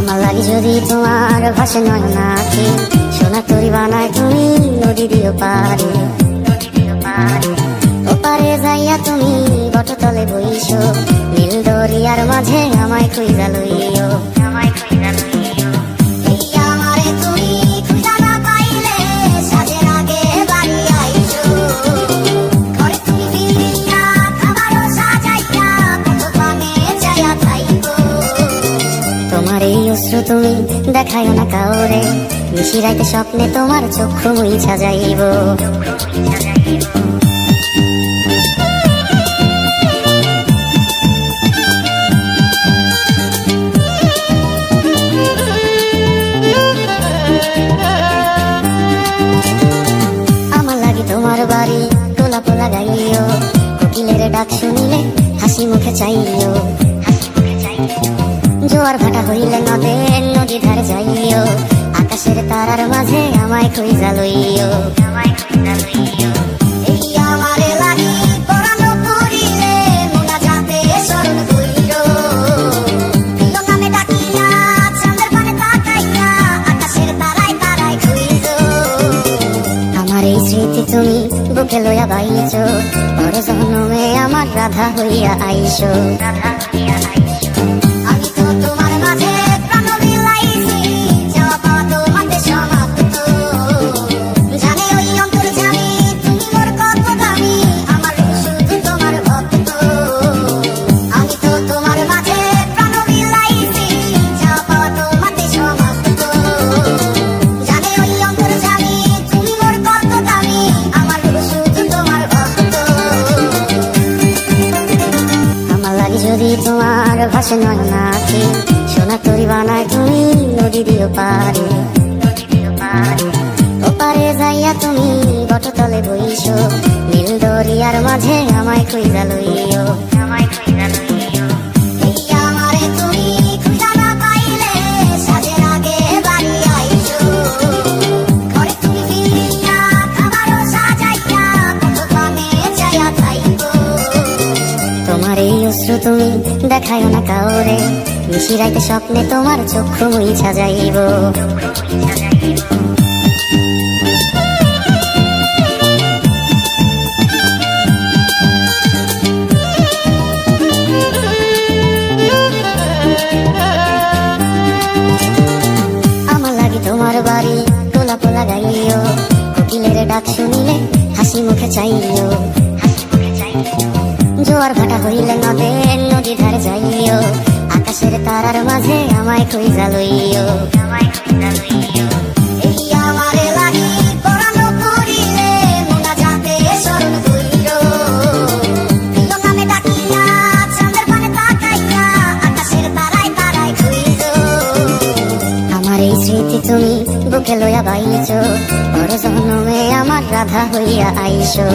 আমার লাগি যদি তোমার ভাসে নয়ন আঁখি, সোনা তরি বানায় তুমি নদী দিও পারে। ওপারে যাইয়া তুমি বটতলে বইছো, নীল দরিয়ার মাঝে আমায় খুঁজা লইও। তোমার এই অশ্রু তুমি দেখায় না কাউরে, নিশিরাইতে স্বপ্নে তোমার চক্ষু মুইছা যাইব। আমার লাগি তোমার বাড়ি তোলা পোলা গাইও, কোকিলের ডাক শুনিলে হাসি মুখে চাইও। জোয়ার ভাটা হইলে নদী ধারে যাইও, আকাশের তারার মাঝে আমায় খুঁজা লইও। আমার এই স্মৃতি তুমি বুকে লইয়া বাইছো, পরে জন্মে আমার রাধা হইয়া আইসো। যদি তোমার ভাসে নয়ন আঁখি, সোনা তরি বানায় তুমি নদী দিও পারে। ওপারে যাইয়া তুমি বটতলে বইছো, নীল দরিয়ার মাঝে আমায় খুঁজা লইও। তোমার এই অশ্রু তুমি দেখায় না কাউরে, নিশিরাইতে স্বপ্নে তোমার চক্ষু মুইছা যাইব। আমার লাগি তোমার বাড়ি তোলা পোলা গাইও, কোকিলের ডাক শুনিলে হাসি মুখে চাইও। জোয়ার ভাটা হইলে নদী ধারে যাইও, আকাশের তারার মাঝে আমায় খুঁজা লইও। আমার এই স্মৃতি তুমি বুকে লইয়া বাইছো, পরে জন্মে আমার রাধা হইয়া আইসো।